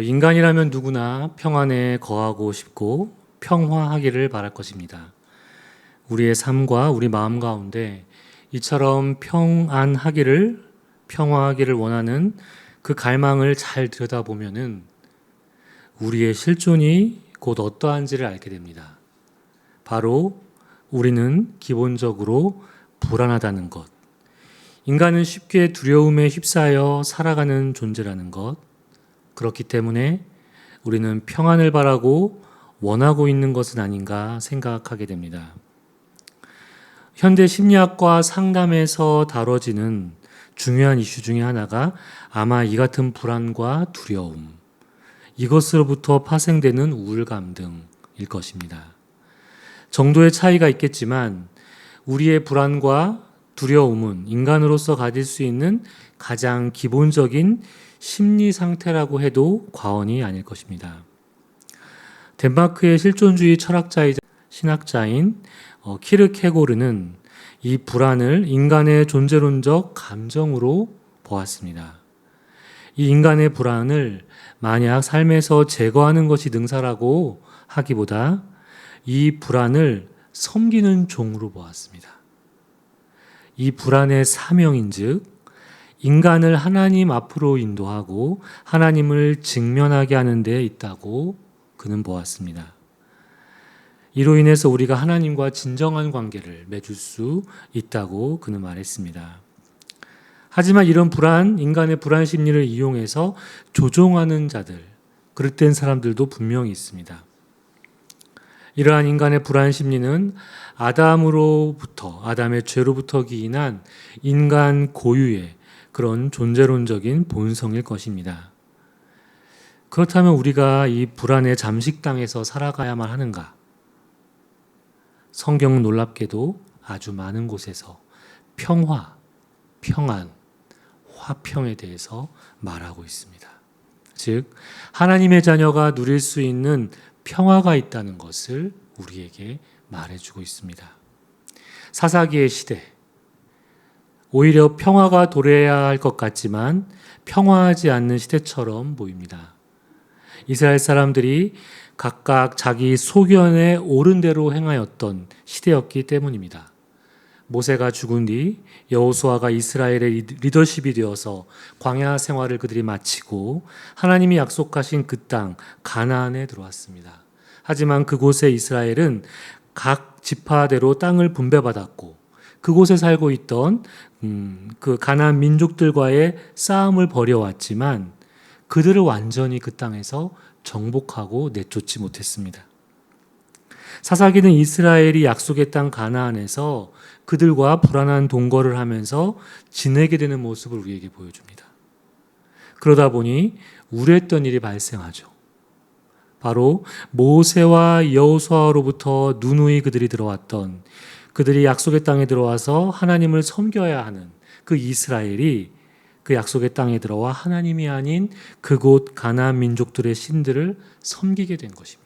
인간이라면 누구나 평안에 거하고 싶고 평화하기를 바랄 것입니다. 우리의 삶과 우리 마음 가운데 이처럼 평화하기를 원하는 그 갈망을 잘 들여다보면은 우리의 실존이 곧 어떠한지를 알게 됩니다. 바로 우리는 기본적으로 불안하다는 것. 인간은 쉽게 두려움에 휩싸여 살아가는 존재라는 것. 그렇기 때문에 우리는 평안을 바라고 원하고 있는 것은 아닌가 생각하게 됩니다. 현대 심리학과 상담에서 다뤄지는 중요한 이슈 중에 하나가 아마 이 같은 불안과 두려움, 이것으로부터 파생되는 우울감 등일 것입니다. 정도의 차이가 있겠지만 우리의 불안과 두려움은 인간으로서 가질 수 있는 가장 기본적인 심리 상태라고 해도 과언이 아닐 것입니다. 덴마크의 실존주의 철학자이자 신학자인 키르케고르는 이 불안을 인간의 존재론적 감정으로 보았습니다. 이 인간의 불안을 만약 삶에서 제거하는 것이 능사라고 하기보다 이 불안을 섬기는 종으로 보았습니다. 이 불안의 사명인즉 인간을 하나님 앞으로 인도하고 하나님을 직면하게 하는 데 있다고 그는 보았습니다. 이로 인해서 우리가 하나님과 진정한 관계를 맺을 수 있다고 그는 말했습니다. 하지만 이런 인간의 불안 심리를 이용해서 조종하는 자들, 그릇된 사람들도 분명히 있습니다. 이러한 인간의 불안 심리는 아담의 죄로부터 기인한 인간 고유의 그런 존재론적인 본성일 것입니다. 그렇다면 우리가 이 불안에 잠식당해서 살아가야만 하는가? 성경은 놀랍게도 아주 많은 곳에서 평안, 화평에 대해서 말하고 있습니다. 즉, 하나님의 자녀가 누릴 수 있는 평화가 있다는 것을 우리에게 말해주고 있습니다. 사사기의 시대, 오히려 평화가 도래해야 할 것 같지만 평화하지 않는 시대처럼 보입니다. 이스라엘 사람들이 각각 자기 소견에 옳은 대로 행하였던 시대였기 때문입니다. 모세가 죽은 뒤 여호수아가 이스라엘의 리더십이 되어서 광야 생활을 그들이 마치고 하나님이 약속하신 그 땅 가나안에 들어왔습니다. 하지만 그곳에 이스라엘은 각 지파대로 땅을 분배받았고 그곳에 살고 있던 그 가나안 민족들과의 싸움을 벌여왔지만 그들을 완전히 그 땅에서 정복하고 내쫓지 못했습니다. 사사기는 이스라엘이 약속의 땅 가나안에서 그들과 불안한 동거를 하면서 지내게 되는 모습을 우리에게 보여줍니다. 그러다 보니 우려했던 일이 발생하죠. 바로 모세와 여호수아로부터 누누이 그들이 약속의 땅에 들어와서 하나님을 섬겨야 하는 그 이스라엘이 그 약속의 땅에 들어와 하나님이 아닌 그곳 가나안 민족들의 신들을 섬기게 된 것입니다.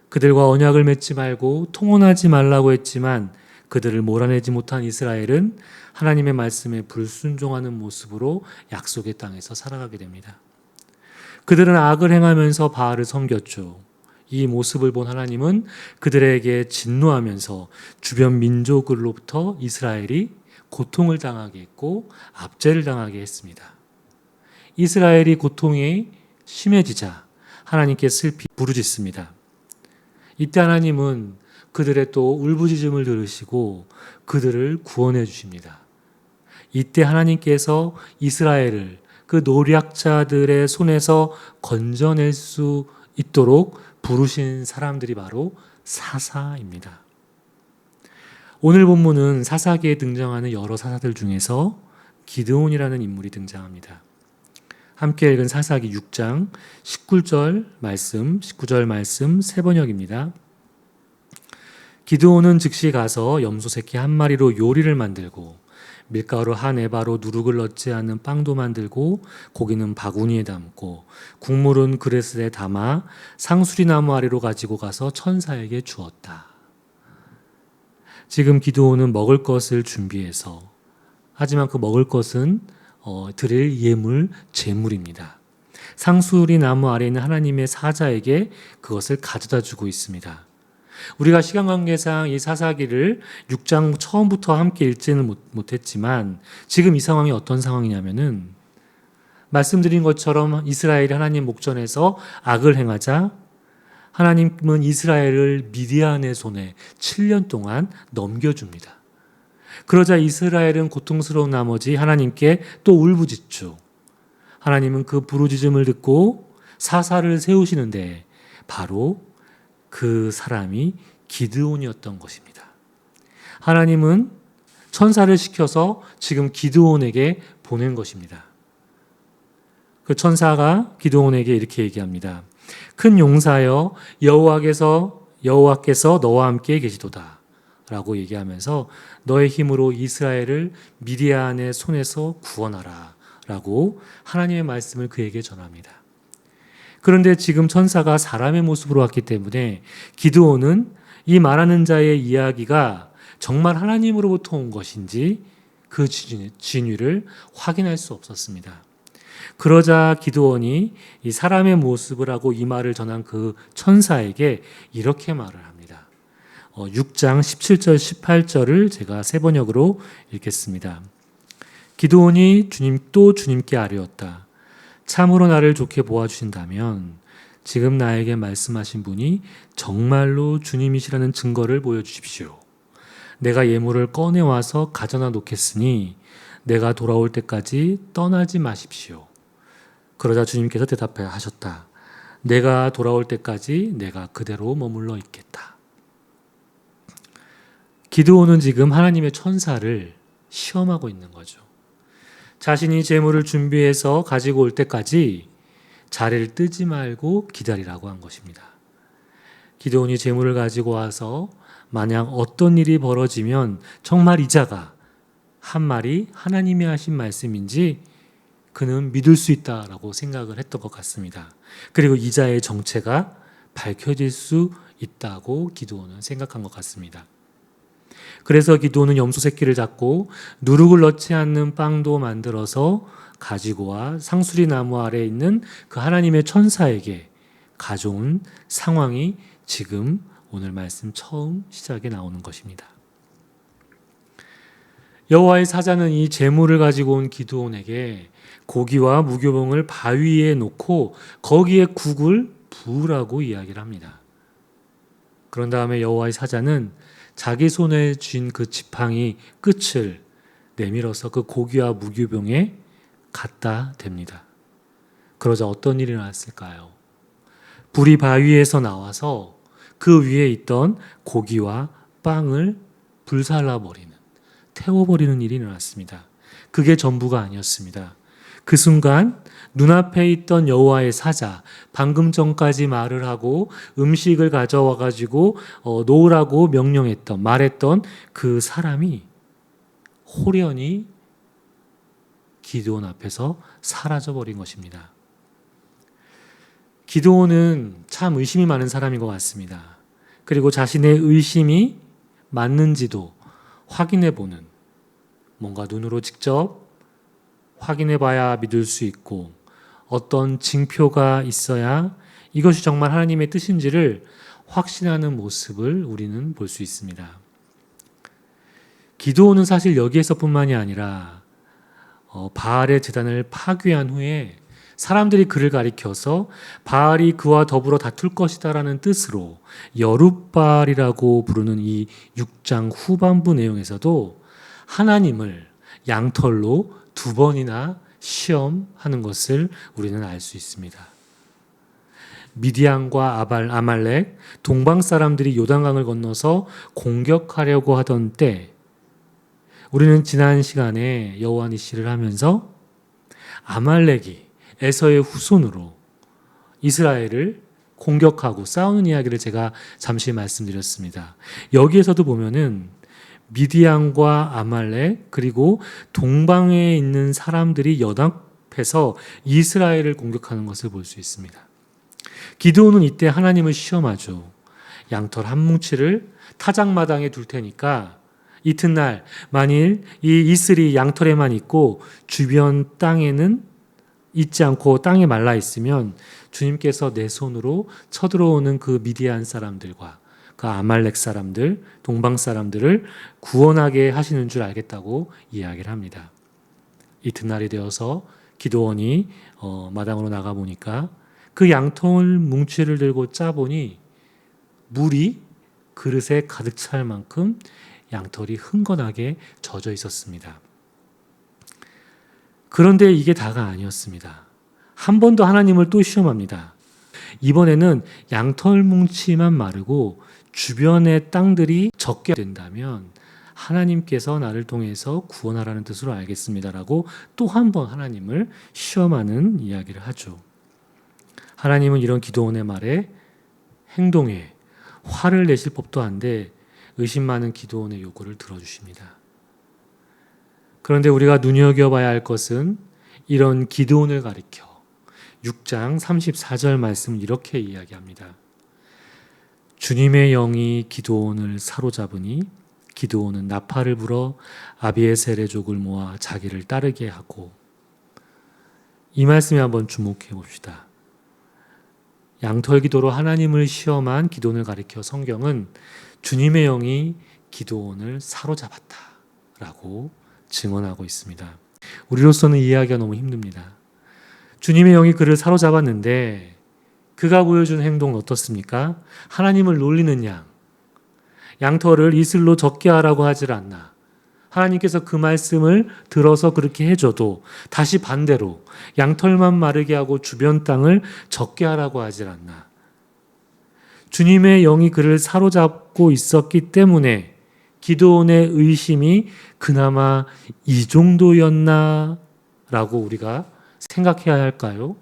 그들과 언약을 맺지 말고 통혼하지 말라고 했지만 그들을 몰아내지 못한 이스라엘은 하나님의 말씀에 불순종하는 모습으로 약속의 땅에서 살아가게 됩니다. 그들은 악을 행하면서 바알을 섬겼죠. 이 모습을 본 하나님은 그들에게 진노하면서 주변 민족으로부터 이스라엘이 고통을 당하게 했고 압제를 당하게 했습니다. 이스라엘이 고통이 심해지자 하나님께 슬피 부르짖습니다. 이때 하나님은 그들의 또 울부짖음을 들으시고 그들을 구원해 주십니다. 이때 하나님께서 이스라엘을 그 노략자들의 손에서 건져낼 수 있도록 부르신 사람들이 바로 사사입니다. 오늘 본문은 사사기에 등장하는 여러 사사들 중에서 기드온이라는 인물이 등장합니다. 함께 읽은 사사기 6장 19절 말씀 세 번역입니다. 기드온은 즉시 가서 염소 새끼 한 마리로 요리를 만들고 밀가루 한 에바로 누룩을 넣지 않는 빵도 만들고 고기는 바구니에 담고 국물은 그릇에 담아 상수리나무 아래로 가지고 가서 천사에게 주었다. 지금 기드온은 먹을 것을 하지만 그 먹을 것은 드릴 예물, 제물입니다. 상수리 나무 아래 있는 하나님의 사자에게 그것을 가져다 주고 있습니다. 우리가 시간 관계상 이 사사기를 6장 처음부터 함께 읽지는 못했지만 지금 이 상황이 어떤 상황이냐면은 말씀드린 것처럼 이스라엘이 하나님 목전에서 악을 행하자 하나님은 이스라엘을 미디안의 손에 7년 동안 넘겨줍니다. 그러자 이스라엘은 고통스러운 나머지 하나님께 또 울부짖죠. 하나님은 그 부르짖음을 듣고 사사를 세우시는데 바로 그 사람이 기드온이었던 것입니다. 하나님은 천사를 시켜서 지금 기드온에게 보낸 것입니다. 그 천사가 기드온에게 이렇게 얘기합니다. 큰 용사여 여호와께서 너와 함께 계시도다 라고 얘기하면서 너의 힘으로 이스라엘을 미디안의 손에서 구원하라 라고 하나님의 말씀을 그에게 전합니다. 그런데 지금 천사가 사람의 모습으로 왔기 때문에 기드온은 이 말하는 자의 이야기가 정말 하나님으로부터 온 것인지 그 진위를 확인할 수 없었습니다. 그러자 기드온이 이 사람의 모습을 하고 이 말을 전한 그 천사에게 이렇게 말을 합니다. 6장 17절 18절을 제가 세 번역으로 읽겠습니다. 기드온이 주님께 아뢰었다. 참으로 나를 좋게 보아주신다면 지금 나에게 말씀하신 분이 정말로 주님이시라는 증거를 보여주십시오. 내가 예물을 꺼내와서 가져다 놓겠으니 내가 돌아올 때까지 떠나지 마십시오. 그러자 주님께서 대답하셨다. 내가 돌아올 때까지 내가 그대로 머물러 있겠다. 기드온은 지금 하나님의 천사를 시험하고 있는 거죠. 자신이 재물을 준비해서 가지고 올 때까지 자리를 뜨지 말고 기다리라고 한 것입니다. 기드온이 재물을 가지고 와서 만약 어떤 일이 벌어지면 정말 이 자가 한 말이 하나님이 하신 말씀인지 그는 믿을 수 있다라고 생각을 했던 것 같습니다. 그리고 이 자의 정체가 밝혀질 수 있다고 기드온은 생각한 것 같습니다. 그래서 기드온은 염소 새끼를 잡고 누룩을 넣지 않는 빵도 만들어서 가지고 와 상수리 나무 아래에 있는 그 하나님의 천사에게 가져온 상황이 지금 오늘 말씀 처음 시작에 나오는 것입니다. 여호와의 사자는 이 제물을 가지고 온 기드온에게 고기와 무교봉을 바위에 놓고 거기에 국을 부으라고 이야기를 합니다. 그런 다음에 여호와의 사자는 자기 손에 쥔 그 지팡이 끝을 내밀어서 그 고기와 무교병에 갖다 댑니다. 그러자 어떤 일이 일어났을까요? 불이 바위에서 나와서 그 위에 있던 고기와 빵을 불살라버리는, 태워버리는 일이 일어났습니다. 그게 전부가 아니었습니다. 그 순간 눈앞에 있던 여호와의 사자, 방금 전까지 말을 하고 음식을 가져와 가지고 놓으라고 말했던 그 사람이 호련히 기드온 앞에서 사라져버린 것입니다. 기드온은 참 의심이 많은 사람인 것 같습니다. 그리고 자신의 의심이 맞는지도 확인해보는, 뭔가 눈으로 직접 확인해봐야 믿을 수 있고 어떤 징표가 있어야 이것이 정말 하나님의 뜻인지를 확신하는 모습을 우리는 볼 수 있습니다. 기드온은 사실 여기에서뿐만이 아니라 바알의 제단을 파괴한 후에 사람들이 그를 가리켜서 바알이 그와 더불어 다툴 것이다라는 뜻으로 여룻바알이라고 부르는 이 6장 후반부 내용에서도 하나님을 양털로 2번이나 시험하는 것을 우리는 알 수 있습니다. 미디안과 아말렉, 동방 사람들이 요단강을 건너서 공격하려고 하던 때 우리는 지난 시간에 여호와 니시를 하면서 아말렉이 에서의 후손으로 이스라엘을 공격하고 싸우는 이야기를 제가 잠시 말씀드렸습니다. 여기에서도 보면은 미디안과 아말렉 그리고 동방에 있는 사람들이 연합해서 이스라엘을 공격하는 것을 볼 수 있습니다. 기드온은 이때 하나님을 시험하죠. 양털 한 뭉치를 타작마당에 둘 테니까 이튿날 만일 이 이슬이 양털에만 있고 주변 땅에는 있지 않고 땅이 말라 있으면 주님께서 내 손으로 쳐들어오는 그 미디안 사람들과 그 아말렉 사람들, 동방 사람들을 구원하게 하시는 줄 알겠다고 이야기를 합니다. 이튿날이 되어서 기드온이 마당으로 나가 보니까 그 양털 뭉치를 들고 짜보니 물이 그릇에 가득 찰 만큼 양털이 흥건하게 젖어 있었습니다. 그런데 이게 다가 아니었습니다. 한 번 더 하나님을 또 시험합니다. 이번에는 양털 뭉치만 마르고 주변의 땅들이 적게 된다면 하나님께서 나를 통해서 구원하라는 뜻으로 알겠습니다라고 또 한 번 하나님을 시험하는 이야기를 하죠. 하나님은 이런 기도원의 말에 행동에 화를 내실 법도 한데 의심 많은 기도원의 요구를 들어주십니다. 그런데 우리가 눈여겨봐야 할 것은 이런 기드온을 가리켜 6장 34절 말씀을 이렇게 이야기합니다. 주님의 영이 기드온을 사로잡으니 기드온은 나팔을 불어 아비에셀의 족을 모아 자기를 따르게 하고. 이 말씀에 한번 주목해 봅시다. 양털 기도로 하나님을 시험한 기드온을 가리켜 성경은 주님의 영이 기드온을 사로잡았다라고 증언하고 있습니다. 우리로서는 이해하기가 너무 힘듭니다. 주님의 영이 그를 사로잡았는데 그가 보여준 행동은 어떻습니까? 하나님을 놀리는 양털을 이슬로 적게 하라고 하질 않나. 하나님께서 그 말씀을 들어서 그렇게 해줘도 다시 반대로 양털만 마르게 하고 주변 땅을 적게 하라고 하질 않나. 주님의 영이 그를 사로잡고 있었기 때문에 기드온의 의심이 그나마 이 정도였나 라고 우리가 생각해야 할까요?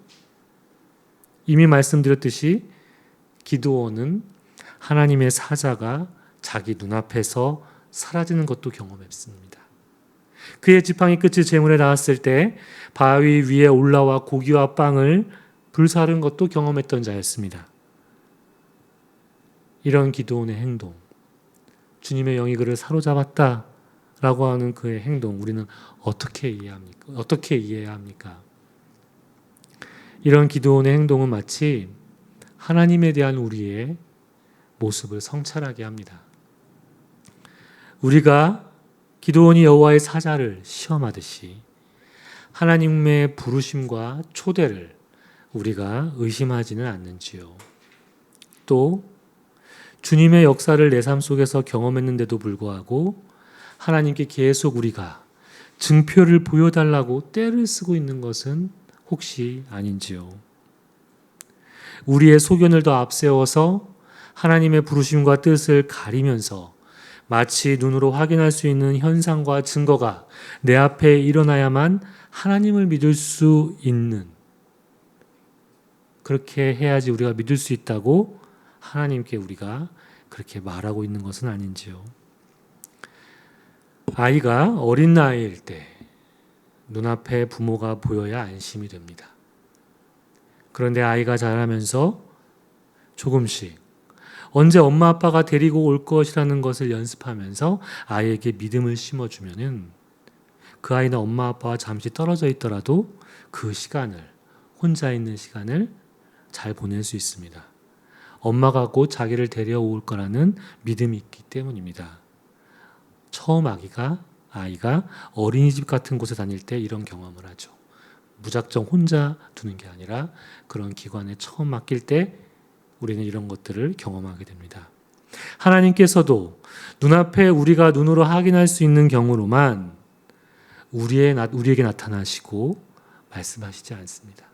이미 말씀드렸듯이 기드온은 하나님의 사자가 자기 눈앞에서 사라지는 것도 경험했습니다. 그의 지팡이 끝이 재물에 닿았을 때 바위 위에 올라와 고기와 빵을 불사른 것도 경험했던 자였습니다. 이런 기드온의 행동, 주님의 영이 그를 사로잡았다라고 하는 그의 행동, 우리는 어떻게 이해합니까? 어떻게 이해해야 합니까? 이런 기드온의 행동은 마치 하나님에 대한 우리의 모습을 성찰하게 합니다. 우리가 기드온이 여호와의 사자를 시험하듯이 하나님의 부르심과 초대를 우리가 의심하지는 않는지요. 또 주님의 역사를 내 삶 속에서 경험했는데도 불구하고 하나님께 계속 우리가 증표를 보여달라고 떼를 쓰고 있는 것은 혹시 아닌지요. 우리의 소견을 더 앞세워서 하나님의 부르심과 뜻을 가리면서 마치 눈으로 확인할 수 있는 현상과 증거가 내 앞에 일어나야만 하나님을 믿을 수 있는, 그렇게 해야지 우리가 믿을 수 있다고 하나님께 우리가 그렇게 말하고 있는 것은 아닌지요. 아이가 어린 나이일 때 눈앞에 부모가 보여야 안심이 됩니다. 그런데 아이가 자라면서 조금씩 언제 엄마 아빠가 데리고 올 것이라는 것을 연습하면서 아이에게 믿음을 심어주면은 그 아이는 엄마 아빠와 잠시 떨어져 있더라도 그 시간을, 혼자 있는 시간을 잘 보낼 수 있습니다. 엄마가 곧 자기를 데려올 거라는 믿음이 있기 때문입니다. 처음 아이가 어린이집 같은 곳에 다닐 때 이런 경험을 하죠. 무작정 혼자 두는 게 아니라 그런 기관에 처음 맡길 때 우리는 이런 것들을 경험하게 됩니다. 하나님께서도 눈앞에 우리가 눈으로 확인할 수 있는 경우로만 우리에게 나타나시고 말씀하시지 않습니다.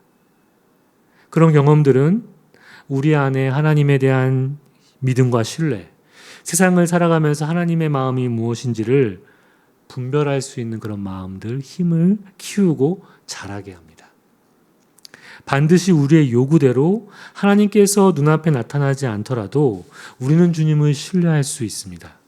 그런 경험들은 우리 안에 하나님에 대한 믿음과 신뢰, 세상을 살아가면서 하나님의 마음이 무엇인지를 분별할 수 있는 그런 마음들, 힘을 키우고 자라게 합니다. 반드시 우리의 요구대로 하나님께서 눈앞에 나타나지 않더라도 우리는 주님을 신뢰할 수 있습니다.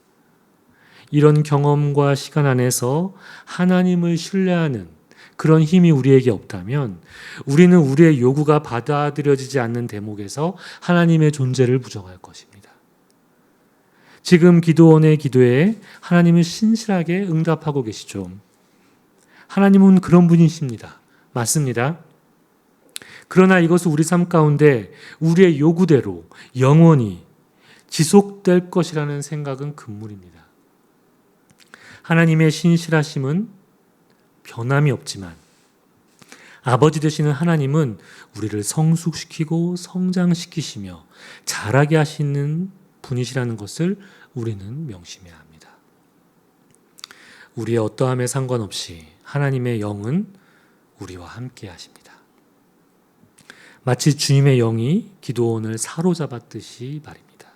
이런 경험과 시간 안에서 하나님을 신뢰하는 그런 힘이 우리에게 없다면 우리는 우리의 요구가 받아들여지지 않는 대목에서 하나님의 존재를 부정할 것입니다. 지금 기드온의 기도에 하나님은 신실하게 응답하고 계시죠. 하나님은 그런 분이십니다. 맞습니다. 그러나 이것은 우리 삶 가운데 우리의 요구대로 영원히 지속될 것이라는 생각은 금물입니다. 하나님의 신실하심은 변함이 없지만 아버지 되시는 하나님은 우리를 성숙시키고 성장시키시며 자라게 하시는 분이시라는 것을 우리는 명심해야 합니다. 우리의 어떠함에 상관없이 하나님의 영은 우리와 함께 하십니다. 마치 주님의 영이 기드온을 사로잡았듯이 말입니다.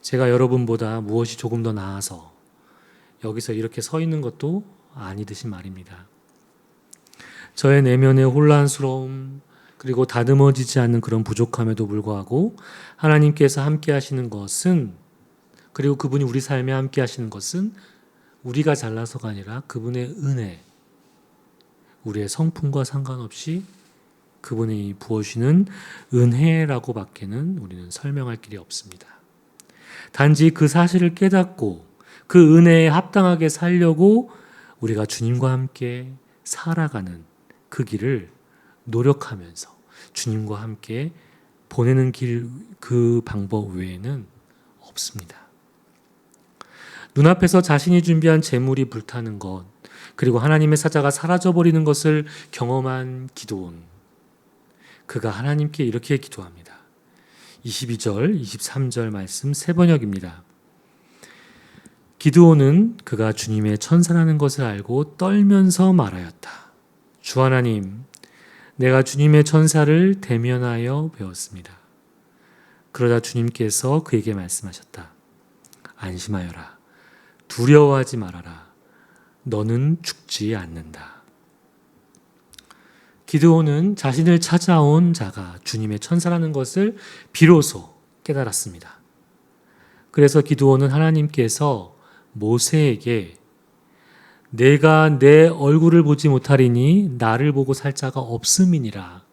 제가 여러분보다 무엇이 조금 더 나아서 여기서 이렇게 서 있는 것도 아니듯이 말입니다. 저의 내면의 혼란스러움 그리고 다듬어지지 않는 그런 부족함에도 불구하고 하나님께서 함께 하시는 것은, 그리고 그분이 우리 삶에 함께 하시는 것은 우리가 잘나서가 아니라 그분의 은혜, 우리의 성품과 상관없이 그분이 부어주시는 은혜라고 밖에는 우리는 설명할 길이 없습니다. 단지 그 사실을 깨닫고 그 은혜에 합당하게 살려고 우리가 주님과 함께 살아가는 그 길을 노력하면서 주님과 함께 보내는 길, 그 방법 외에는 없습니다. 눈앞에서 자신이 준비한 재물이 불타는 것, 그리고 하나님의 사자가 사라져버리는 것을 경험한 기드온. 그가 하나님께 이렇게 기도합니다. 22절, 23절 말씀 세 번역입니다. 기드온은 그가 주님의 천사라는 것을 알고 떨면서 말하였다. 주 하나님, 내가 주님의 천사를 대면하여 배웠습니다. 그러자 주님께서 그에게 말씀하셨다. 안심하여라. 두려워하지 말아라. 너는 죽지 않는다. 기드온은 자신을 찾아온 자가 주님의 천사라는 것을 비로소 깨달았습니다. 그래서 기드온은 하나님께서 모세에게 내가 내 얼굴을 보지 못하리니 나를 보고 살 자가 없음이니라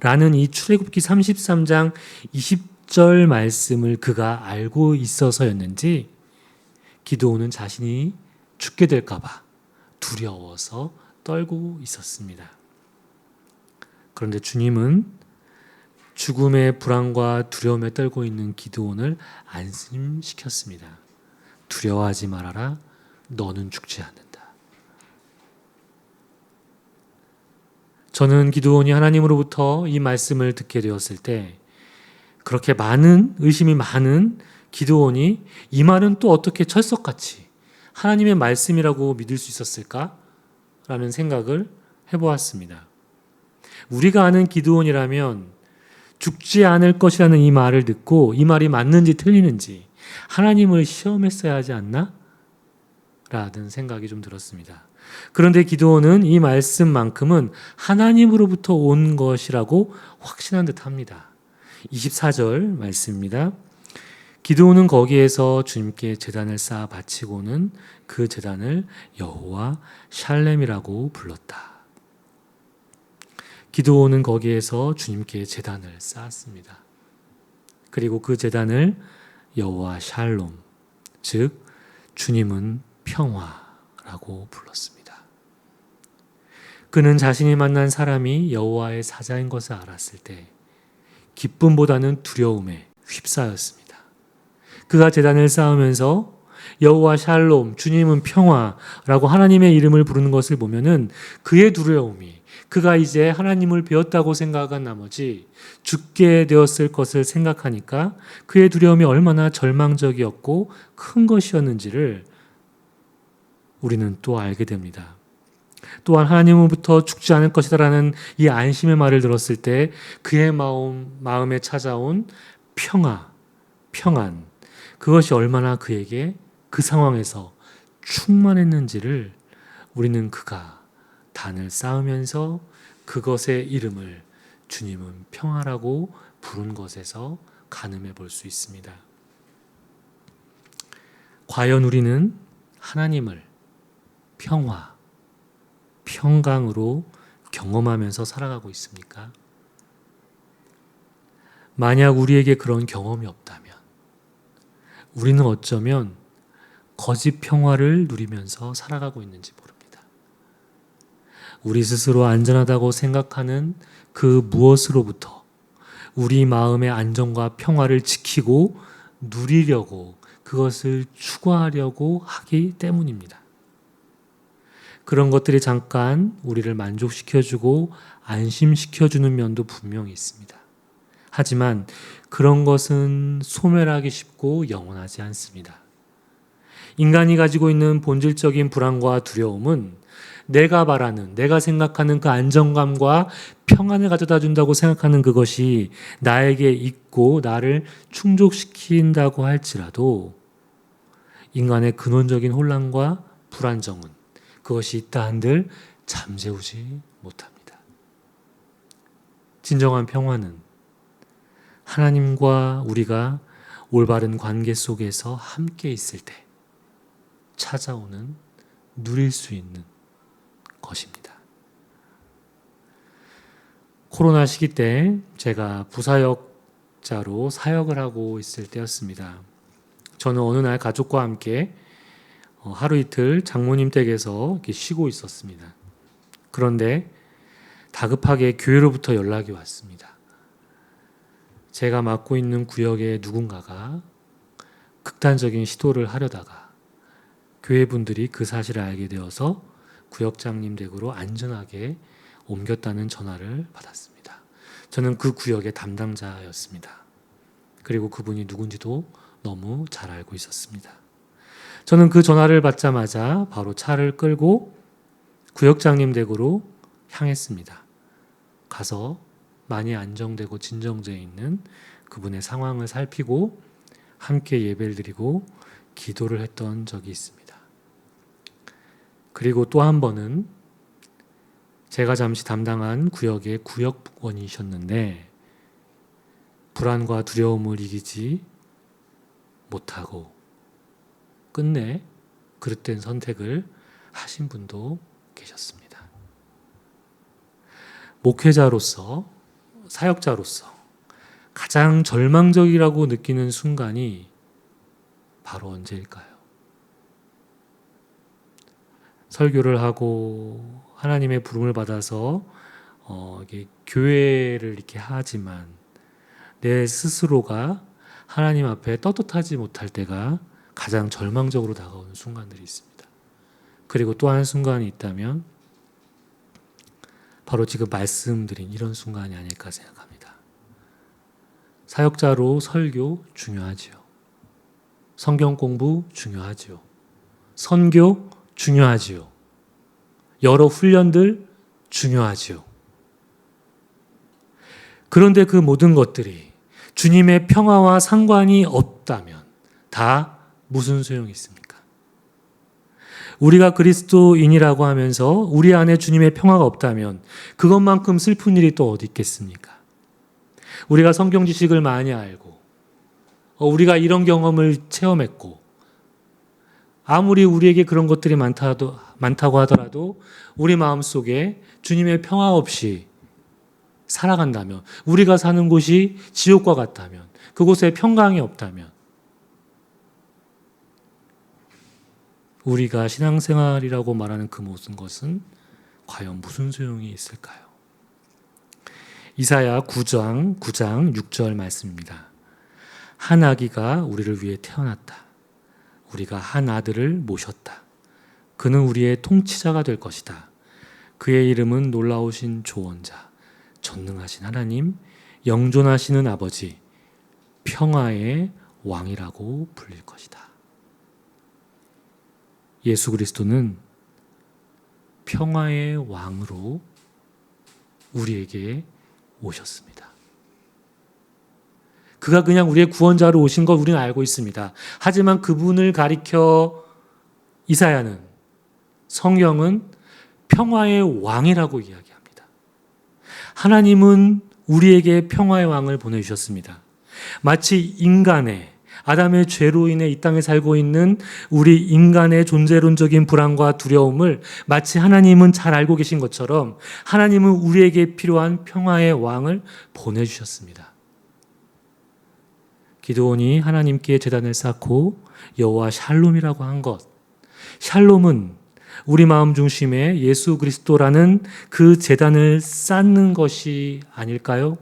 라는 이 출애굽기 33장 20절 말씀을 그가 알고 있어서였는지 기드온은 자신이 죽게 될까 봐 두려워서 떨고 있었습니다. 그런데 주님은 죽음의 불안과 두려움에 떨고 있는 기드온을 안심시켰습니다. 두려워하지 말아라. 너는 죽지 않는다. 저는 기드온이 하나님으로부터 이 말씀을 듣게 되었을 때 그렇게 많은 의심이 많은 기드온이 이 말은 또 어떻게 철석같이 하나님의 말씀이라고 믿을 수 있었을까? 라는 생각을 해보았습니다. 우리가 아는 기드온이라면 죽지 않을 것이라는 이 말을 듣고 이 말이 맞는지 틀리는지 하나님을 시험했어야 하지 않나? 라는 생각이 좀 들었습니다. 그런데 기드온은 이 말씀만큼은 하나님으로부터 온 것이라고 확신한 듯 합니다. 24절 말씀입니다. 기드온은 거기에서 주님께 제단을 쌓아 바치고는 그 제단을 여호와 샬렘이라고 불렀다. 기드온은 거기에서 주님께 제단을 쌓았습니다. 그리고 그 제단을 여호와 샬롬, 즉 주님은 평화라고 불렀습니다. 그는 자신이 만난 사람이 여호와의 사자인 것을 알았을 때 기쁨보다는 두려움에 휩싸였습니다. 그가 제단을 쌓으면서 여호와 샬롬, 주님은 평화라고 하나님의 이름을 부르는 것을 보면은 그의 두려움이 그가 이제 하나님을 배웠다고 생각한 나머지 죽게 되었을 것을 생각하니까 그의 두려움이 얼마나 절망적이었고 큰 것이었는지를 우리는 또 알게 됩니다. 또한 하나님으로부터 죽지 않을 것이다라는 이 안심의 말을 들었을 때 그의 마음에 찾아온 평안, 그것이 얼마나 그에게 그 상황에서 충만했는지를 우리는 그가 단을 쌓으면서 그것의 이름을 주님은 평화라고 부른 것에서 가늠해 볼 수 있습니다. 과연 우리는 하나님을 평화, 평강으로 경험하면서 살아가고 있습니까? 만약 우리에게 그런 경험이 없다면 우리는 어쩌면 거짓 평화를 누리면서 살아가고 있는지 모릅니다. 우리 스스로 안전하다고 생각하는 그 무엇으로부터 우리 마음의 안정과 평화를 지키고 누리려고 그것을 추구하려고 하기 때문입니다. 그런 것들이 잠깐 우리를 만족시켜주고 안심시켜주는 면도 분명히 있습니다. 하지만 그런 것은 소멸하기 쉽고 영원하지 않습니다. 인간이 가지고 있는 본질적인 불안과 두려움은 내가 바라는, 내가 생각하는 그 안정감과 평안을 가져다 준다고 생각하는 그것이 나에게 있고 나를 충족시킨다고 할지라도 인간의 근원적인 혼란과 불안정은 그것이 있다 한들 잠재우지 못합니다. 진정한 평화는 하나님과 우리가 올바른 관계 속에서 함께 있을 때 찾아오는, 누릴 수 있는 것입니다. 코로나 시기 때 제가 부사역자로 사역을 하고 있을 때였습니다. 저는 어느 날 가족과 함께 하루 이틀 장모님 댁에서 이렇게 쉬고 있었습니다. 그런데 다급하게 교회로부터 연락이 왔습니다. 제가 맡고 있는 구역의 누군가가 극단적인 시도를 하려다가 교회 분들이 그 사실을 알게 되어서 구역장님 댁으로 안전하게 옮겼다는 전화를 받았습니다. 저는 그 구역의 담당자였습니다. 그리고 그분이 누군지도 너무 잘 알고 있었습니다. 저는 그 전화를 받자마자 바로 차를 끌고 구역장님 댁으로 향했습니다. 가서 많이 안정되고 진정되어 있는 그분의 상황을 살피고 함께 예배를 드리고 기도를 했던 적이 있습니다. 그리고 또 한 번은 제가 잠시 담당한 구역의 구역원이셨는데 불안과 두려움을 이기지 못하고 끝내 그릇된 선택을 하신 분도 계셨습니다. 목회자로서, 사역자로서 가장 절망적이라고 느끼는 순간이 바로 언제일까요? 설교를 하고 하나님의 부름을 받아서 교회를 이렇게 하지만 내 스스로가 하나님 앞에 떳떳하지 못할 때가 가장 절망적으로 다가오는 순간들이 있습니다. 그리고 또 한 순간이 있다면 바로 지금 말씀드린 이런 순간이 아닐까 생각합니다. 사역자로 설교 중요하지요. 성경 공부 중요하지요. 선교 중요하지요. 여러 훈련들 중요하지요. 그런데 그 모든 것들이 주님의 평화와 상관이 없다면 다 무슨 소용이 있습니까? 우리가 그리스도인이라고 하면서 우리 안에 주님의 평화가 없다면 그것만큼 슬픈 일이 또 어디 있겠습니까? 우리가 성경 지식을 많이 알고 우리가 이런 경험을 체험했고 아무리 우리에게 그런 것들이 많다고 하더라도 우리 마음속에 주님의 평화 없이 살아간다면, 우리가 사는 곳이 지옥과 같다면, 그곳에 평강이 없다면 우리가 신앙생활이라고 말하는 그 모든 것은 과연 무슨 소용이 있을까요? 이사야 9장 6절 말씀입니다. 한 아기가 우리를 위해 태어났다. 우리가 한 아들을 모셨다. 그는 우리의 통치자가 될 것이다. 그의 이름은 놀라우신 조언자, 전능하신 하나님, 영존하시는 아버지, 평화의 왕이라고 불릴 것이다. 예수 그리스도는 평화의 왕으로 우리에게 오셨습니다. 그가 그냥 우리의 구원자로 오신 걸 우리는 알고 있습니다. 하지만 그분을 가리켜 이사야는, 성경은 평화의 왕이라고 이야기합니다. 하나님은 우리에게 평화의 왕을 보내주셨습니다. 마치 인간의, 아담의 죄로 인해 이 땅에 살고 있는 우리 인간의 존재론적인 불안과 두려움을 마치 하나님은 잘 알고 계신 것처럼 하나님은 우리에게 필요한 평화의 왕을 보내주셨습니다. 기드온이 하나님께 제단을 쌓고 여호와 샬롬이라고 한 것, 샬롬은 우리 마음 중심에 예수 그리스도라는 그 제단을 쌓는 것이 아닐까요?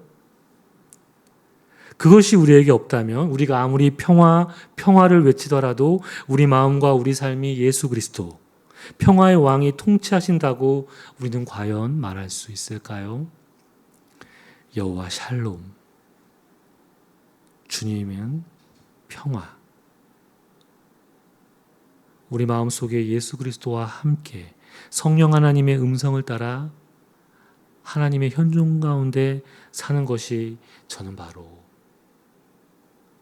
그것이 우리에게 없다면 우리가 아무리 평화를 외치더라도 우리 마음과 우리 삶이 예수 그리스도, 평화의 왕이 통치하신다고 우리는 과연 말할 수 있을까요? 여호와 샬롬, 주님은 평화. 우리 마음속에 예수 그리스도와 함께 성령 하나님의 음성을 따라 하나님의 현존 가운데 사는 것이 저는 바로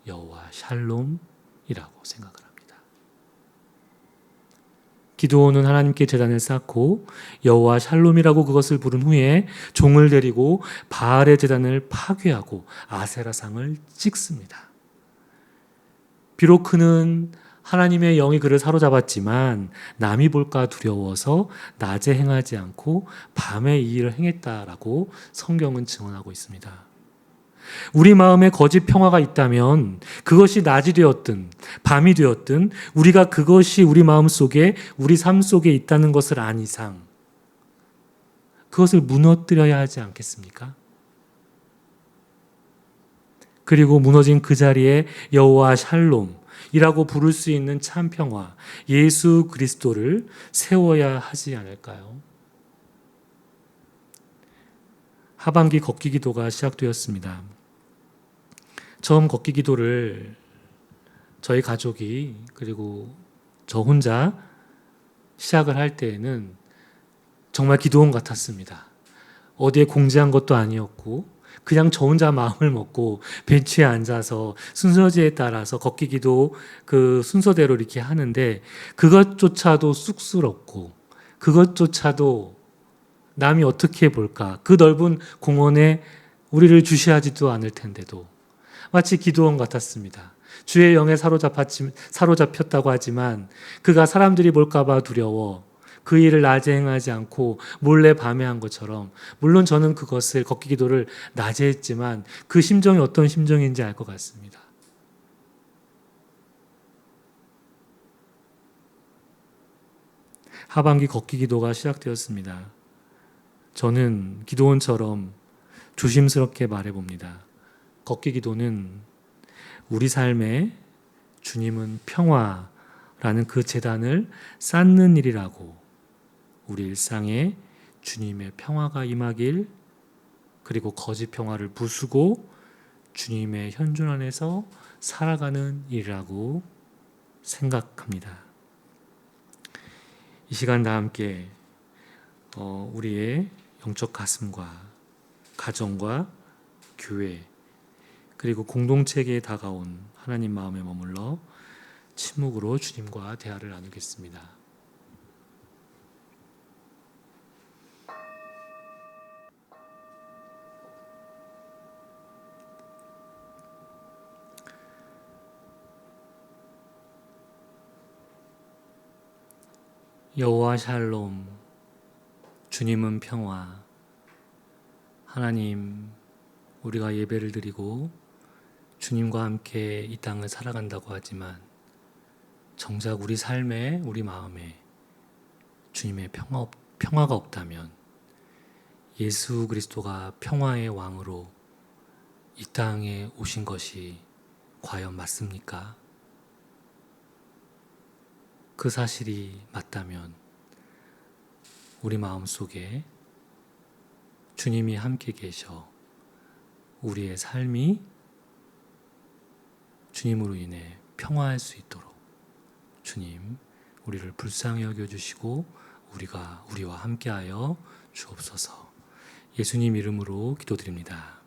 여호와 샬롬이라고 생각을 합니다. 기드온은 하나님께 제단을 쌓고 여호와 샬롬이라고 그것을 부른 후에 종을 데리고 바알의 제단을 파괴하고 아세라상을 찍습니다. 비록 그는 하나님의 영이 그를 사로잡았지만 남이 볼까 두려워서 낮에 행하지 않고 밤에 이 일을 행했다라고 성경은 증언하고 있습니다. 우리 마음에 거짓 평화가 있다면 그것이 낮이 되었든 밤이 되었든 우리가 그것이 우리 마음 속에 우리 삶 속에 있다는 것을 안 이상 그것을 무너뜨려야 하지 않겠습니까? 그리고 무너진 그 자리에 여호와 샬롬이라고 부를 수 있는 참 평화, 예수 그리스도를 세워야 하지 않을까요? 하반기 걷기 기도가 시작되었습니다. 처음 걷기 기도를 저희 가족이 그리고 저 혼자 시작을 할 때에는 정말 기도원 같았습니다. 어디에 공지한 것도 아니었고 그냥 저 혼자 마음을 먹고 벤치에 앉아서 순서지에 따라서 걷기 기도 그 순서대로 이렇게 하는데 그것조차도 쑥스럽고 그것조차도 남이 어떻게 볼까? 그 넓은 공원에 우리를 주시하지도 않을 텐데도 마치 기도원 같았습니다. 주의 영에 사로잡혔다고 하지만 그가 사람들이 볼까 봐 두려워 그 일을 낮에 행하지 않고 몰래 밤에 한 것처럼 물론 저는 그것을 걷기 기도를 낮에 했지만 그 심정이 어떤 심정인지 알 것 같습니다. 하반기 걷기 기도가 시작되었습니다. 저는 기도원처럼 조심스럽게 말해봅니다. 걷기 기도는 우리 삶에 주님은 평화라는 그 제단을 쌓는 일이라고 우리 일상에 주님의 평화가 임하길 그리고 거짓 평화를 부수고 주님의 현존 안에서 살아가는 일이라고 생각합니다. 이 시간 다 함께 우리의 영적 가슴과 가정과 교회 그리고 공동체계에 다가온 하나님 마음에 머물러 침묵으로 주님과 대화를 나누겠습니다. 여호와 샬롬, 주님은 평화. 하나님, 우리가 예배를 드리고 주님과 함께 이 땅을 살아간다고 하지만 정작 우리 삶에, 우리 마음에 주님의 평화가 없다면 예수 그리스도가 평화의 왕으로 이 땅에 오신 것이 과연 맞습니까? 그 사실이 맞다면 우리 마음속에 주님이 함께 계셔 우리의 삶이 주님으로 인해 평화할 수 있도록 주님 우리를 불쌍히 여겨주시고 우리와 함께하여 주옵소서. 예수님 이름으로 기도드립니다.